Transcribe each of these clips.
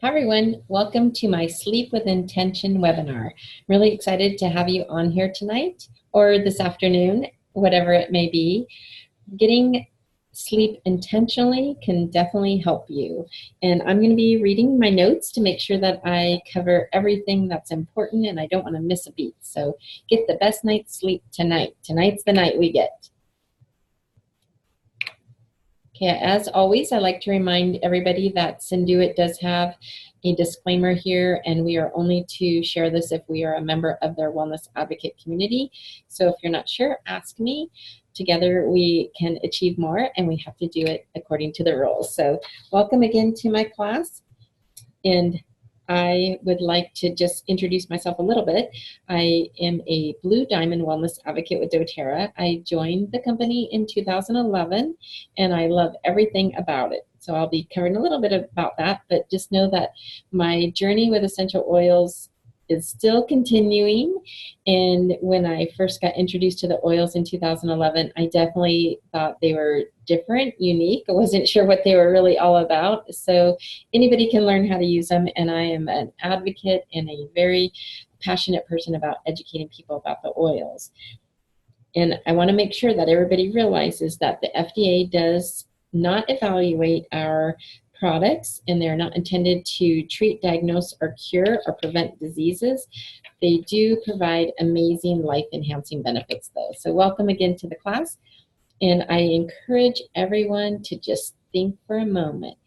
Hi everyone, welcome to my Sleep with Intention webinar. Really excited to have you on here tonight or this afternoon, whatever it may be. Getting sleep intentionally can definitely help you. And I'm going to be reading my notes to make sure that I cover everything that's important and I don't want to miss a beat. So get the best night's sleep tonight. Tonight's the night we get. Okay, as always, I like to remind everybody that Synduit does have a disclaimer here, and we are only to share this if we are a member of their Wellness Advocate community. So if you're not sure, ask me. Together we can achieve more, and we have to do it according to the rules. So welcome again to my class. And I would like to just introduce myself a little bit. I am a Blue Diamond Wellness Advocate with doTERRA. I joined the company in 2011, and I love everything about it. So I'll be covering a little bit about that, but just know that my journey with essential oils is still continuing. And when I first got introduced to the oils in 2011, I definitely thought they were different, unique. I wasn't sure what they were really all about. So anybody can learn how to use them, and I am an advocate and a very passionate person about educating people about the oils. And I want to make sure that everybody realizes that the FDA does not evaluate our products, and they're not intended to treat, diagnose, or cure or prevent diseases. They do provide amazing life-enhancing benefits, though. So welcome again to the class. And I encourage everyone to just think for a moment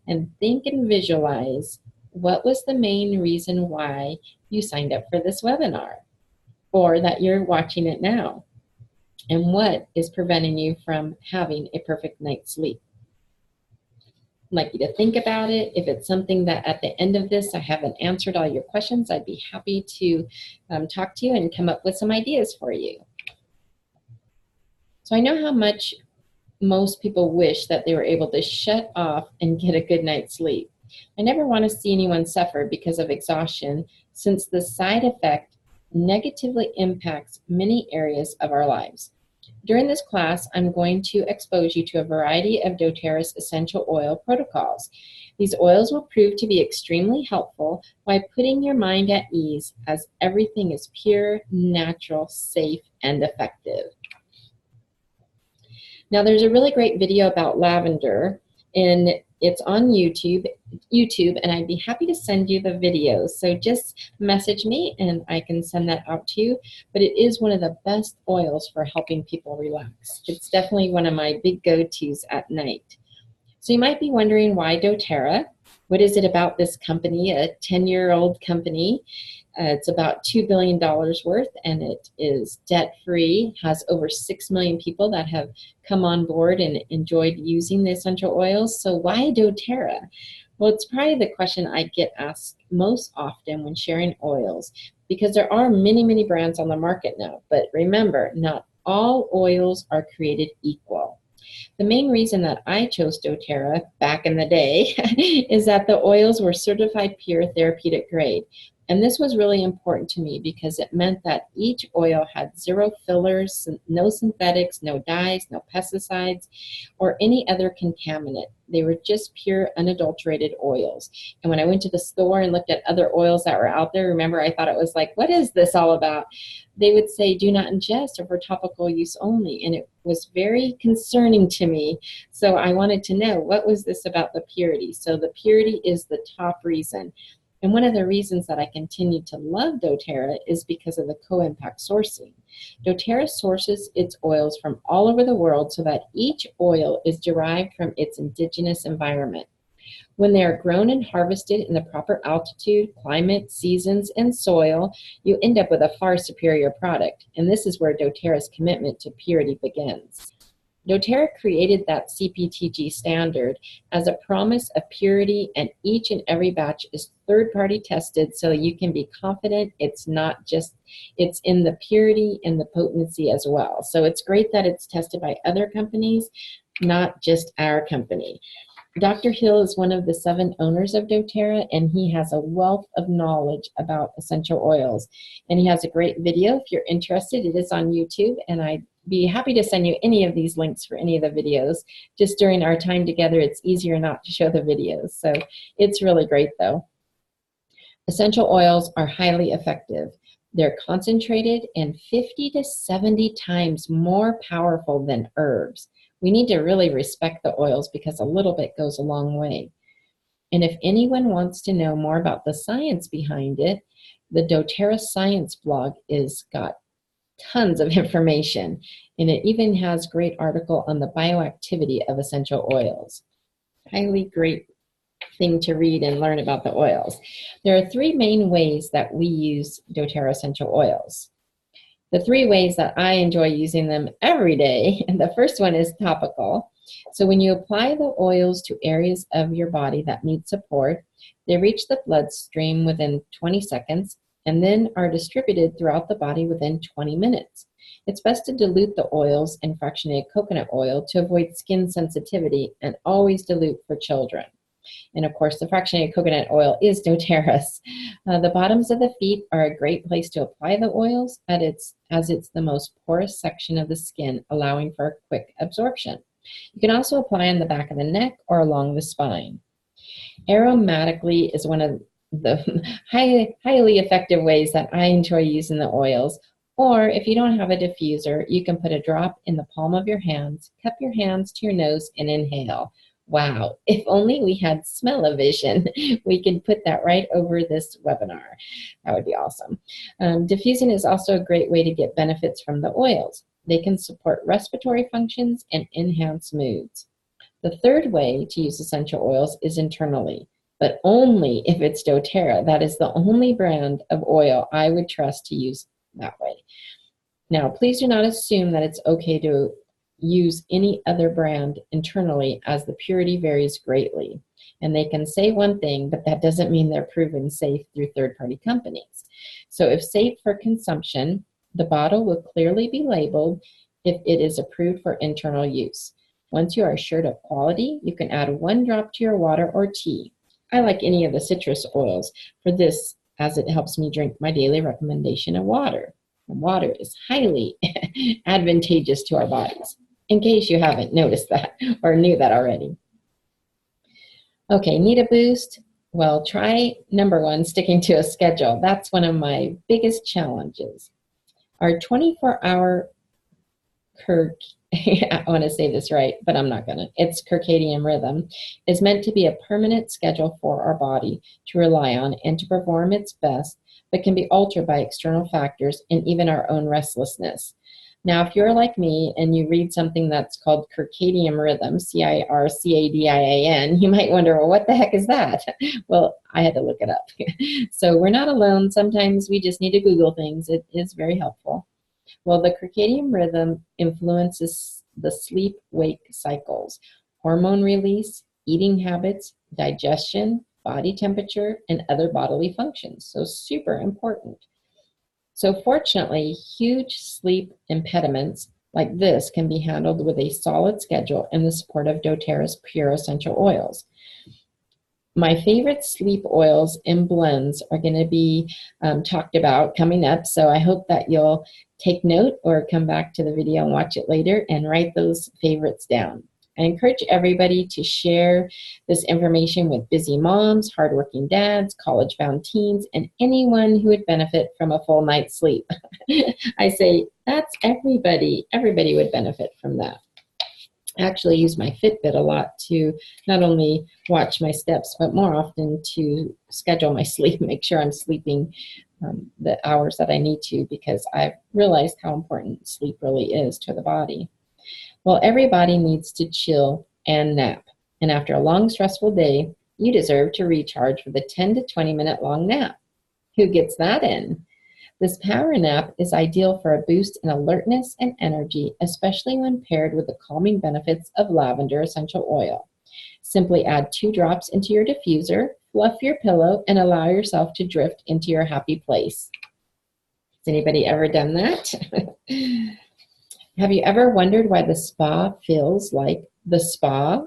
and think and visualize what was the main reason why you signed up for this webinar or that you're watching it now, and what is preventing you from having a perfect night's sleep. I'd like you to think about it. If it's something that at the end of this I haven't answered all your questions, I'd be happy to talk to you and come up with some ideas for you. So I know how much most people wish that they were able to shut off and get a good night's sleep. I never want to see anyone suffer because of exhaustion, since the side effect negatively impacts many areas of our lives. During this class, I'm going to expose you to a variety of doTERRA's essential oil protocols. These oils will prove to be extremely helpful by putting your mind at ease, as everything is pure, natural, safe, and effective. Now, there's a really great video about lavender, and it's on YouTube, and I'd be happy to send you the videos. So just message me and I can send that out to you. But it is one of the best oils for helping people relax. It's definitely one of my big go-tos at night. So you might be wondering, why doTERRA? What is it about this company, a 10-year-old company? It's about $2 billion worth, and it is debt-free, has over 6 million people that have come on board and enjoyed using the essential oils. So why doTERRA? Well, it's probably the question I get asked most often when sharing oils, because there are many, many brands on the market now. But remember, not all oils are created equal. The main reason that I chose doTERRA back in the day is that the oils were certified pure therapeutic grade. And this was really important to me because it meant that each oil had zero fillers, no synthetics, no dyes, no pesticides, or any other contaminant. They were just pure, unadulterated oils. And when I went to the store and looked at other oils that were out there, remember, I thought it was like, what is this all about? They would say, do not ingest, or for topical use only. And it was very concerning to me. So I wanted to know, what was this about the purity? So the purity is the top reason. And one of the reasons that I continue to love doTERRA is because of the co-impact sourcing. doTERRA sources its oils from all over the world so that each oil is derived from its indigenous environment. When they are grown and harvested in the proper altitude, climate, seasons, and soil, you end up with a far superior product. And this is where doTERRA's commitment to purity begins. doTERRA created that CPTG standard as a promise of purity, and each and every batch is third-party tested so you can be confident it's not just, it's in the purity and the potency as well. So it's great that it's tested by other companies, not just our company. Dr. Hill is one of the 7 owners of doTERRA, and he has a wealth of knowledge about essential oils. And he has a great video. If you're interested, it is on YouTube, and I'd be happy to send you any of these links for any of the videos. Just during our time together, it's easier not to show the videos. So it's really great, though. Essential oils are highly effective. They're concentrated and 50 to 70 times more powerful than herbs. We need to really respect the oils because a little bit goes a long way. And if anyone wants to know more about the science behind it, the doTERRA Science blog is got tons of information, and it even has a great article on the bioactivity of essential oils. Highly great thing to read and learn about the oils. There are three main ways that we use doTERRA essential oils. The three ways that I enjoy using them every day, and the first one is topical. So when you apply the oils to areas of your body that need support, they reach the bloodstream within 20 seconds and then are distributed throughout the body within 20 minutes. It's best to dilute the oils in fractionated coconut oil to avoid skin sensitivity, and always dilute for children. And of course, the fractionated coconut oil is doTERRA's. The bottoms of the feet are a great place to apply the oils, as it's the most porous section of the skin, allowing for quick absorption. You can also apply on the back of the neck or along the spine. Aromatically is one of the highly effective ways that I enjoy using the oils. Or if you don't have a diffuser, you can put a drop in the palm of your hands, cup your hands to your nose, and inhale. Wow, if only we had smell-o-vision, we could put that right over this webinar. That would be awesome. Diffusing is also a great way to get benefits from the oils. They can support respiratory functions and enhance moods. The third way to use essential oils is internally, but only if it's doTERRA. That is the only brand of oil I would trust to use that way. Now, please do not assume that it's okay to use any other brand internally, as the purity varies greatly. And they can say one thing, but that doesn't mean they're proven safe through third-party companies. So if safe for consumption, the bottle will clearly be labeled if it is approved for internal use. Once you are assured of quality, you can add 1 drop to your water or tea. I like any of the citrus oils for this, as it helps me drink my daily recommendation of water. And water is highly advantageous to our bodies, in case you haven't noticed that or knew that already. Okay, need a boost? Well, try number 1, sticking to a schedule. That's one of my biggest challenges. Our 24-hour I want to say this right, but I'm not going to. It's circadian rhythm is meant to be a permanent schedule for our body to rely on and to perform its best, but can be altered by external factors and even our own restlessness. Now, if you're like me and you read something that's called circadian rhythm, C-I-R-C-A-D-I-A-N, you might wonder, well, what the heck is that? Well, I had to look it up. So we're not alone. Sometimes we just need to Google things. It is very helpful. Well, the circadian rhythm influences the sleep-wake cycles, hormone release, eating habits, digestion, body temperature, and other bodily functions. So super important. So fortunately, huge sleep impediments like this can be handled with a solid schedule and the support of doTERRA's pure essential oils. My favorite sleep oils and blends are going to be talked about coming up, so I hope that you'll take note or come back to the video and watch it later and write those favorites down. I encourage everybody to share this information with busy moms, hardworking dads, college-bound teens, and anyone who would benefit from a full night's sleep. I say that's everybody. Everybody would benefit from that. I actually use my Fitbit a lot to not only watch my steps, but more often to schedule my sleep, make sure I'm sleeping the hours that I need to, because I've realized how important sleep really is to the body. Well, everybody needs to chill and nap. And after a long, stressful day, you deserve to recharge with a 10 to 20 minute long nap. Who gets that in? This power nap is ideal for a boost in alertness and energy, especially when paired with the calming benefits of lavender essential oil. Simply add 2 drops into your diffuser, fluff your pillow, and allow yourself to drift into your happy place. Has anybody ever done that? Have you ever wondered why the spa feels like the spa?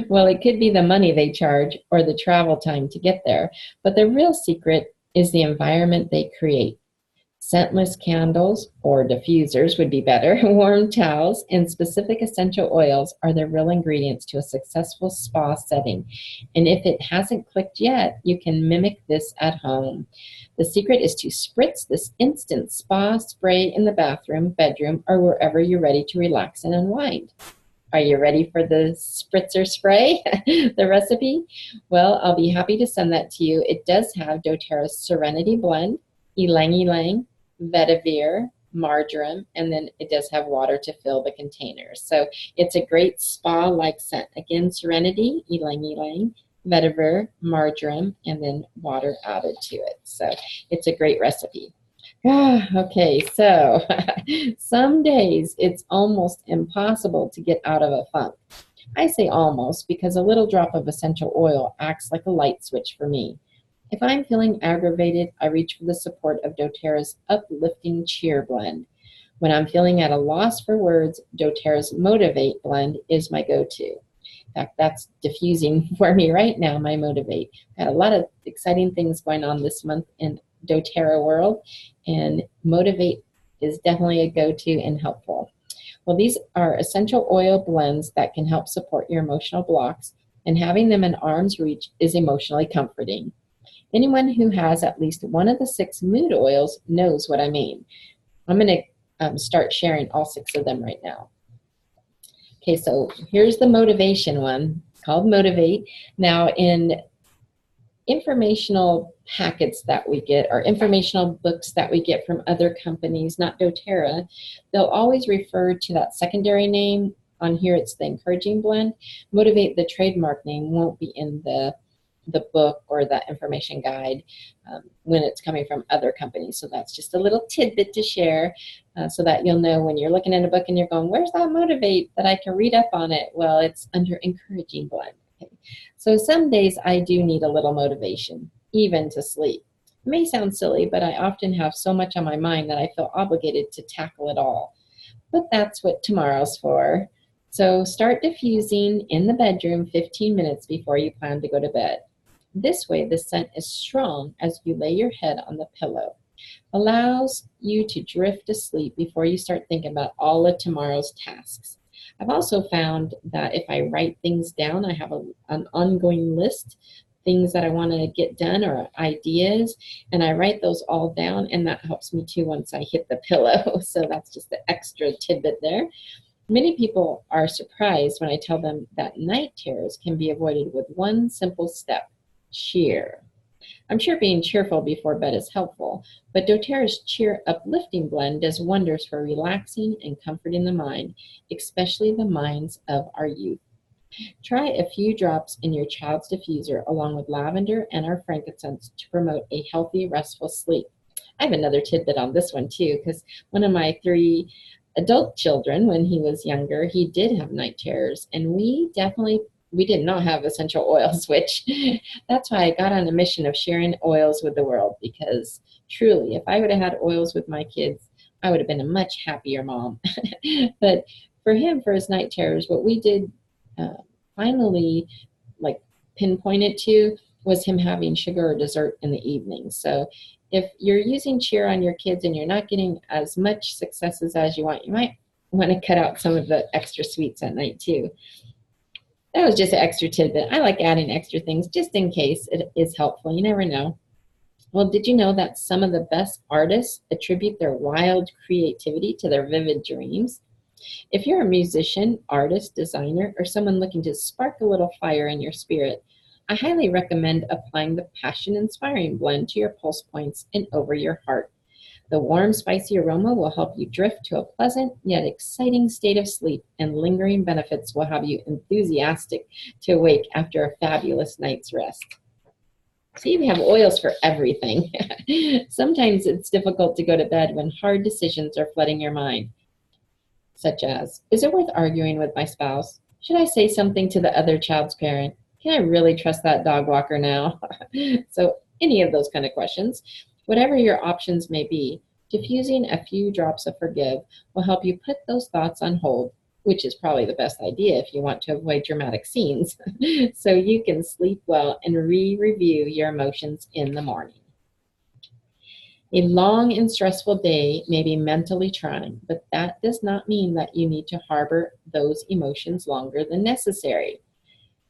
Well, it could be the money they charge or the travel time to get there, but the real secret is the environment they create. Scentless candles or diffusers would be better, warm towels, and specific essential oils are the real ingredients to a successful spa setting. And if it hasn't clicked yet, you can mimic this at home. The secret is to spritz this instant spa spray in the bathroom, bedroom, or wherever you're ready to relax and unwind. Are you ready for the spritzer spray, the recipe? Well, I'll be happy to send that to you. It does have doTERRA's Serenity Blend, ylang ylang, vetiver, marjoram, and then it does have water to fill the containers. So it's a great spa-like scent. Again, Serenity, ylang ylang, vetiver, marjoram, and then water added to it. So it's a great recipe. Okay, so some days it's almost impossible to get out of a funk. I say almost because a little drop of essential oil acts like a light switch for me. If I'm feeling aggravated, I reach for the support of doTERRA's Uplifting Cheer Blend. When I'm feeling at a loss for words, doTERRA's Motivate Blend is my go-to. In fact, that's diffusing for me right now, my Motivate. Got a lot of exciting things going on this month in doTERRA world, and Motivate is definitely a go-to and helpful. Well, these are essential oil blends that can help support your emotional blocks, and having them in arm's reach is emotionally comforting. Anyone who has at least one of the 6 mood oils knows what I mean. I'm going to start sharing all 6 of them right now. Okay, so here's the motivation one called Motivate. Now, in informational packets that we get or informational books that we get from other companies, not doTERRA, they'll always refer to that secondary name. On here, it's the Encouraging Blend. Motivate, the trademark name, won't be in the book or the information guide when it's coming from other companies. So that's just a little tidbit to share so that you'll know when you're looking at a book and you're going, where's that Motivate that I can read up on it? Well, it's under Encouraging Blend. Okay. So some days I do need a little motivation, even to sleep. It may sound silly, but I often have so much on my mind that I feel obligated to tackle it all. But that's what tomorrow's for. So start diffusing in the bedroom 15 minutes before you plan to go to bed. This way, the scent is strong as you lay your head on the pillow. Allows you to drift asleep before you start thinking about all of tomorrow's tasks. I've also found that if I write things down, I have an ongoing list, things that I want to get done or ideas, and I write those all down, and that helps me too once I hit the pillow. So that's just the extra tidbit there. Many people are surprised when I tell them that night terrors can be avoided with one simple step: cheer. I'm sure being cheerful before bed is helpful, but doTERRA's Cheer Uplifting Blend does wonders for relaxing and comforting the mind, especially the minds of our youth. Try a few drops in your child's diffuser along with lavender and our frankincense to promote a healthy, restful sleep. I have another tidbit on this one too, because one of my 3 adult children, when he was younger, he did have night terrors, and we did not have essential oils, which that's why I got on a mission of sharing oils with the world, because truly, if I would have had oils with my kids, I would have been a much happier mom. But for him, for his night terrors, what we did finally pinpoint it to was him having sugar or dessert in the evening. So if you're using cheer on your kids and you're not getting as much successes as you might want to cut out some of the extra sweets at night too. That was just an extra tidbit. I like adding extra things just in case it is helpful. You never know. Well, did you know that some of the best artists attribute their wild creativity to their vivid dreams? If you're a musician, artist, designer, or someone looking to spark a little fire in your spirit, I highly recommend applying the Passion Inspiring Blend to your pulse points and over your heart. The warm, spicy aroma will help you drift to a pleasant yet exciting state of sleep, and lingering benefits will have you enthusiastic to awake after a fabulous night's rest. See, we have oils for everything. Sometimes it's difficult to go to bed when hard decisions are flooding your mind, such as, is it worth arguing with my spouse? Should I say something to the other child's parent? Can I really trust that dog walker now? So any of those kind of questions. Whatever your options may be, diffusing a few drops of Forgive will help you put those thoughts on hold, which is probably the best idea if you want to avoid dramatic scenes, so you can sleep well and re-review your emotions in the morning. A long and stressful day may be mentally trying, but that does not mean that you need to harbor those emotions longer than necessary.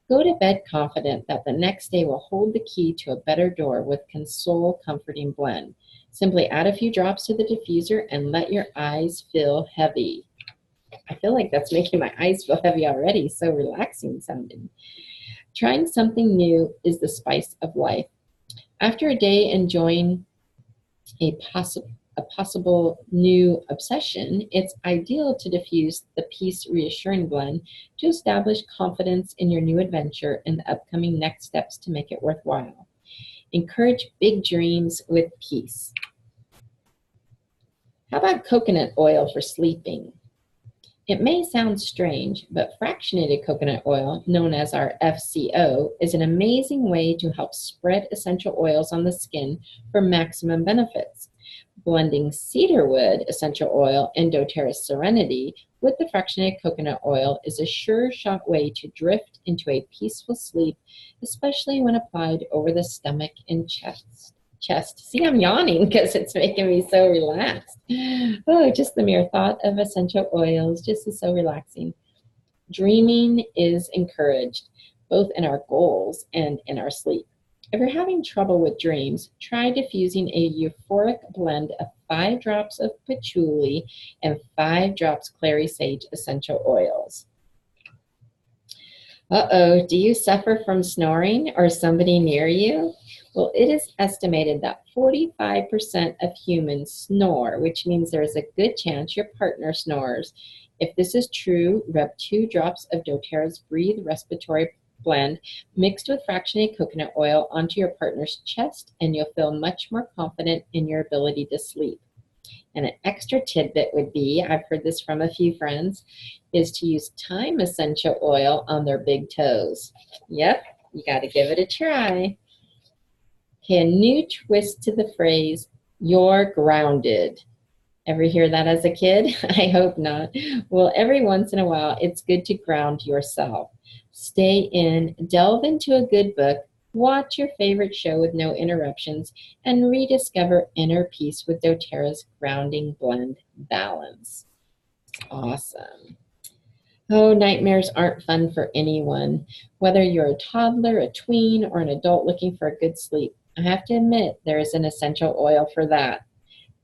Go to bed confident that the next day will hold the key to a better door with Console Comforting Blend. Simply add a few drops to the diffuser and let your eyes feel heavy. I feel like that's making my eyes feel heavy already, so relaxing sounding. Trying something new is the spice of life. After a day enjoying a possible new obsession, it's ideal to diffuse the Peace Reassuring Blend to establish confidence in your new adventure and the upcoming next steps to make it worthwhile. Encourage big dreams with peace. How about coconut oil for sleeping? It may sound strange, but fractionated coconut oil, known as our FCO, is an amazing way to help spread essential oils on the skin for maximum benefits. Blending cedarwood essential oil and doTERRA Serenity with the fractionated coconut oil is a sure shot way to drift into a peaceful sleep, especially when applied over the stomach and chest. See, I'm yawning because it's making me so relaxed. Oh, just the mere thought of essential oils just is so relaxing. Dreaming is encouraged, both in our goals and in our sleep. If you're having trouble with dreams, try diffusing a euphoric blend of 5 drops of patchouli and 5 drops clary sage essential oils. Uh-oh, do you suffer from snoring or somebody near you? Well, it is estimated that 45% of humans snore, which means there is a good chance your partner snores. If this is true, rub 2 drops of doTERRA's Breathe Respiratory Blend mixed with fractionated coconut oil onto your partner's chest, and you'll feel much more confident in your ability to sleep. And an extra tidbit would be, I've heard this from a few friends, is to use thyme essential oil on their big toes. Yep, you got to give it a try. Okay, a new twist to the phrase, you're grounded. Ever hear that as a kid? I hope not. Well, every once in a while, it's good to ground yourself. Stay in, delve into a good book, watch your favorite show with no interruptions, and rediscover inner peace with doTERRA's Grounding Blend Balance. Awesome. Oh, nightmares aren't fun for anyone. Whether you're a toddler, a tween, or an adult looking for a good sleep, I have to admit there is an essential oil for that.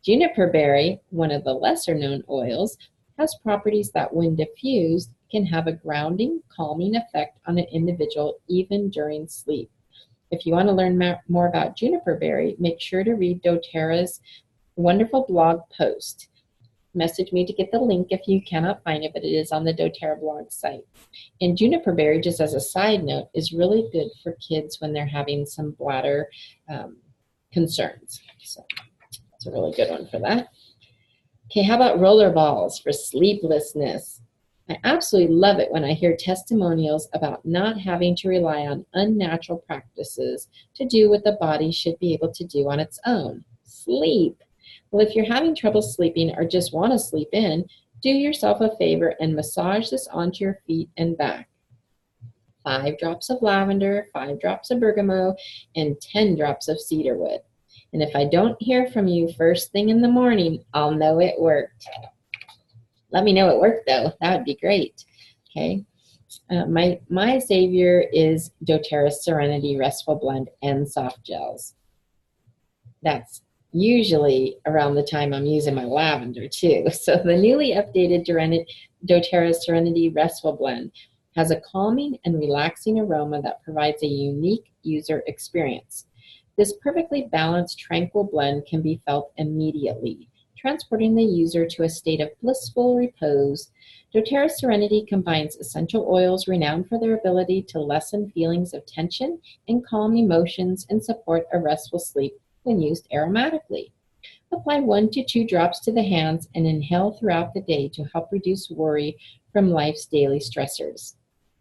Juniper berry, one of the lesser known oils, has properties that when diffused can have a grounding, calming effect on an individual even during sleep. If you want to learn more about juniper berry, make sure to read doTERRA's wonderful blog post. Message me to get the link if you cannot find it, but it is on the doTERRA blog site. And juniper berry, just as a side note, is really good for kids when they're having some bladder concerns. So it's a really good one for that. Okay, how about roller balls for sleeplessness? I absolutely love it when I hear testimonials about not having to rely on unnatural practices to do what the body should be able to do on its own. Sleep. Well, if you're having trouble sleeping or just want to sleep in, do yourself a favor and massage this onto your feet and back. 5 drops of lavender, 5 drops of bergamot, and 10 drops of cedarwood. And if I don't hear from you first thing in the morning, I'll know it worked. Let me know it worked, though. That would be great. Okay. My savior is doTERRA Serenity Restful Blend and Soft Gels. That's usually around the time I'm using my lavender, too. So the newly updated doTERRA Serenity Restful Blend has a calming and relaxing aroma that provides a unique user experience. This perfectly balanced, tranquil blend can be felt immediately, transporting the user to a state of blissful repose. doTERRA Serenity combines essential oils renowned for their ability to lessen feelings of tension and calm emotions and support a restful sleep when used aromatically. Apply 1 to 2 drops to the hands and inhale throughout the day to help reduce worry from life's daily stressors,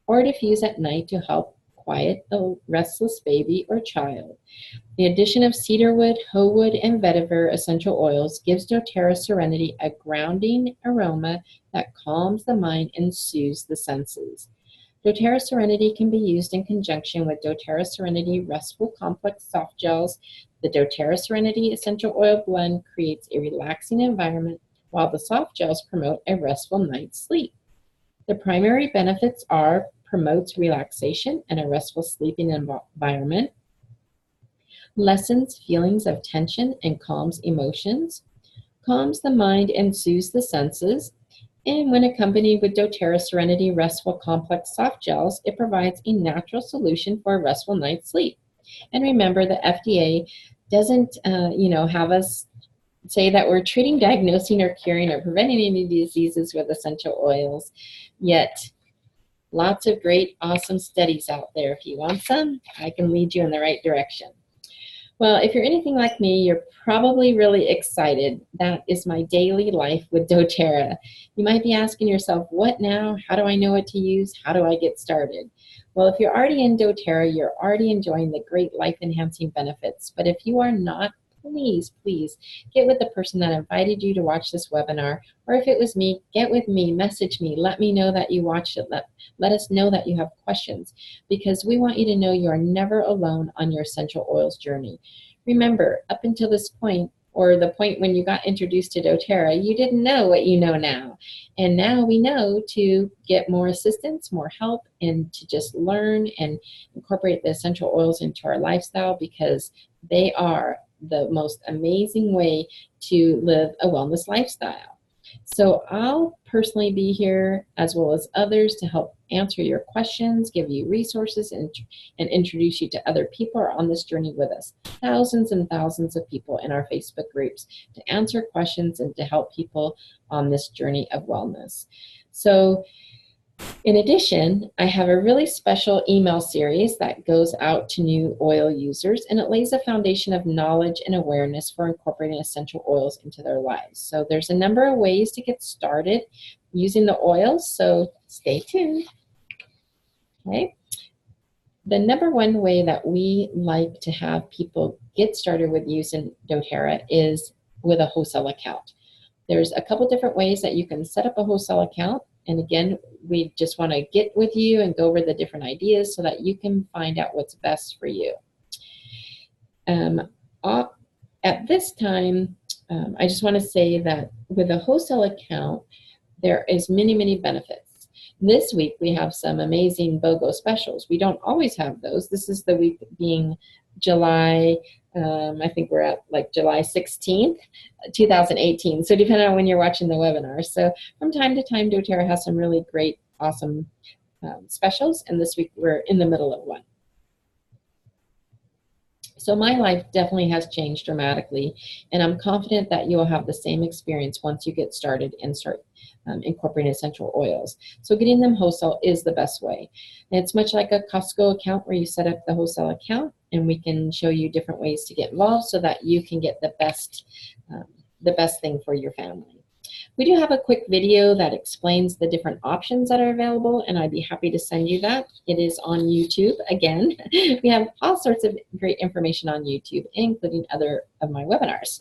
or diffuse at night to help quiet a restless baby or child. The addition of cedarwood, hoewood, and vetiver essential oils gives doTERRA Serenity a grounding aroma that calms the mind and soothes the senses. doTERRA Serenity can be used in conjunction with doTERRA Serenity Restful Complex Soft Gels The doTERRA Serenity Essential Oil Blend creates a relaxing environment, while the soft gels promote a restful night's sleep. The primary benefits are promotes relaxation and a restful sleeping environment, lessens feelings of tension and calms emotions, calms the mind and soothes the senses, and when accompanied with doTERRA Serenity Restful Complex Soft Gels, it provides a natural solution for a restful night's sleep. And remember, the FDA doesn't, have us say that we're treating, diagnosing, or curing or preventing any diseases with essential oils. Yet, lots of great, awesome studies out there. If you want some, I can lead you in the right direction. Well, if you're anything like me, you're probably really excited. That is my daily life with doTERRA. You might be asking yourself, what now? How do I know what to use? How do I get started? Well, if you're already in doTERRA, you're already enjoying the great life-enhancing benefits. But if you are not, please get with the person that invited you to watch this webinar. Or if it was me, get with me, message me, let me know that you watched it. Let us know that you have questions, because we want you to know you are never alone on your essential oils journey. Remember, up until this point, or the point when you got introduced to doTERRA, you didn't know what you know now. And now we know to get more assistance, more help, and to just learn and incorporate the essential oils into our lifestyle, because they are the most amazing way to live a wellness lifestyle. So I'll personally be here, as well as others, to help answer your questions, give you resources, and introduce you to other people who are on this journey with us. Thousands and thousands of people in our Facebook groups to answer questions and to help people on this journey of wellness. So in addition, I have a really special email series that goes out to new oil users, and it lays a foundation of knowledge and awareness for incorporating essential oils into their lives. So there's a number of ways to get started using the oils, so stay tuned. Okay. The number one way that we like to have people get started with using doTERRA is with a wholesale account. There's a couple different ways that you can set up a wholesale account. And again, we just want to get with you and go over the different ideas so that you can find out what's best for you. At this time, I just want to say that with a wholesale account, there is many benefits. This week, we have some amazing BOGO specials. We don't always have those. This is the week being July, I think we're at like July 16th, 2018. So depending on when you're watching the webinar. So from time to time, doTERRA has some really great, awesome specials. And this week we're in the middle of one. So my life definitely has changed dramatically, and I'm confident that you'll have the same experience once you get started and start incorporating essential oils. So getting them wholesale is the best way. And it's much like a Costco account where you set up the wholesale account, and we can show you different ways to get involved so that you can get the best thing for your family. We do have a quick video that explains the different options that are available, and I'd be happy to send you that. It is on YouTube. Again, we have all sorts of great information on YouTube, including other of my webinars.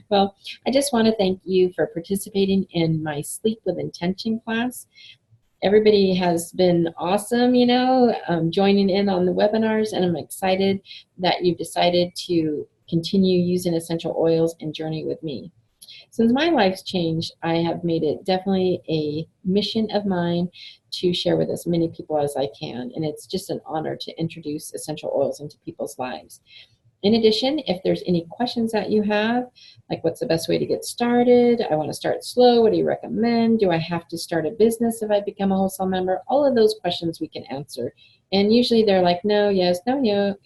Well, I just want to thank you for participating in my Sleep with Intention class. Everybody has been awesome, joining in on the webinars, and I'm excited that you've decided to continue using essential oils and journey with me. Since my life's changed, I have made it definitely a mission of mine to share with as many people as I can, and it's just an honor to introduce essential oils into people's lives. In addition, if there's any questions that you have, like what's the best way to get started, I want to start slow, what do you recommend, do I have to start a business if I become a wholesale member, all of those questions we can answer. And usually they're like, no, yes, no,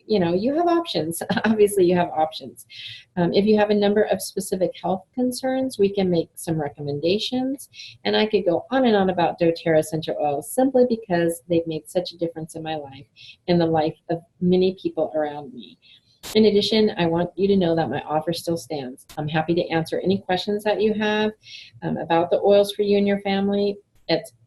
you have options. Obviously you have options. If you have a number of specific health concerns, we can make some recommendations. And I could go on and on about doTERRA essential oils simply because they've made such a difference in my life and the life of many people around me. In addition, I want you to know that my offer still stands. I'm happy to answer any questions that you have about the oils for you and your family,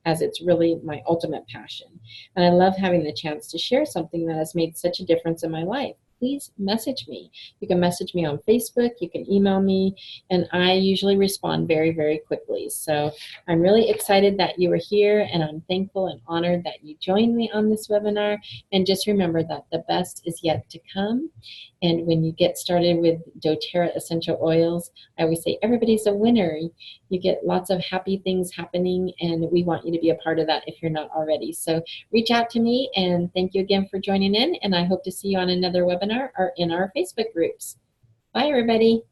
as it's really my ultimate passion. And I love having the chance to share something that has made such a difference in my life. please message me. You can message me on Facebook, you can email me, and I usually respond very, very quickly. So I'm really excited that you were here, and I'm thankful and honored that you joined me on this webinar. And just remember that the best is yet to come. And when you get started with doTERRA essential oils, I always say everybody's a winner. You get lots of happy things happening, and we want you to be a part of that if you're not already. So reach out to me, and thank you again for joining in, and I hope to see you on another webinar or in our Facebook groups. Bye, everybody.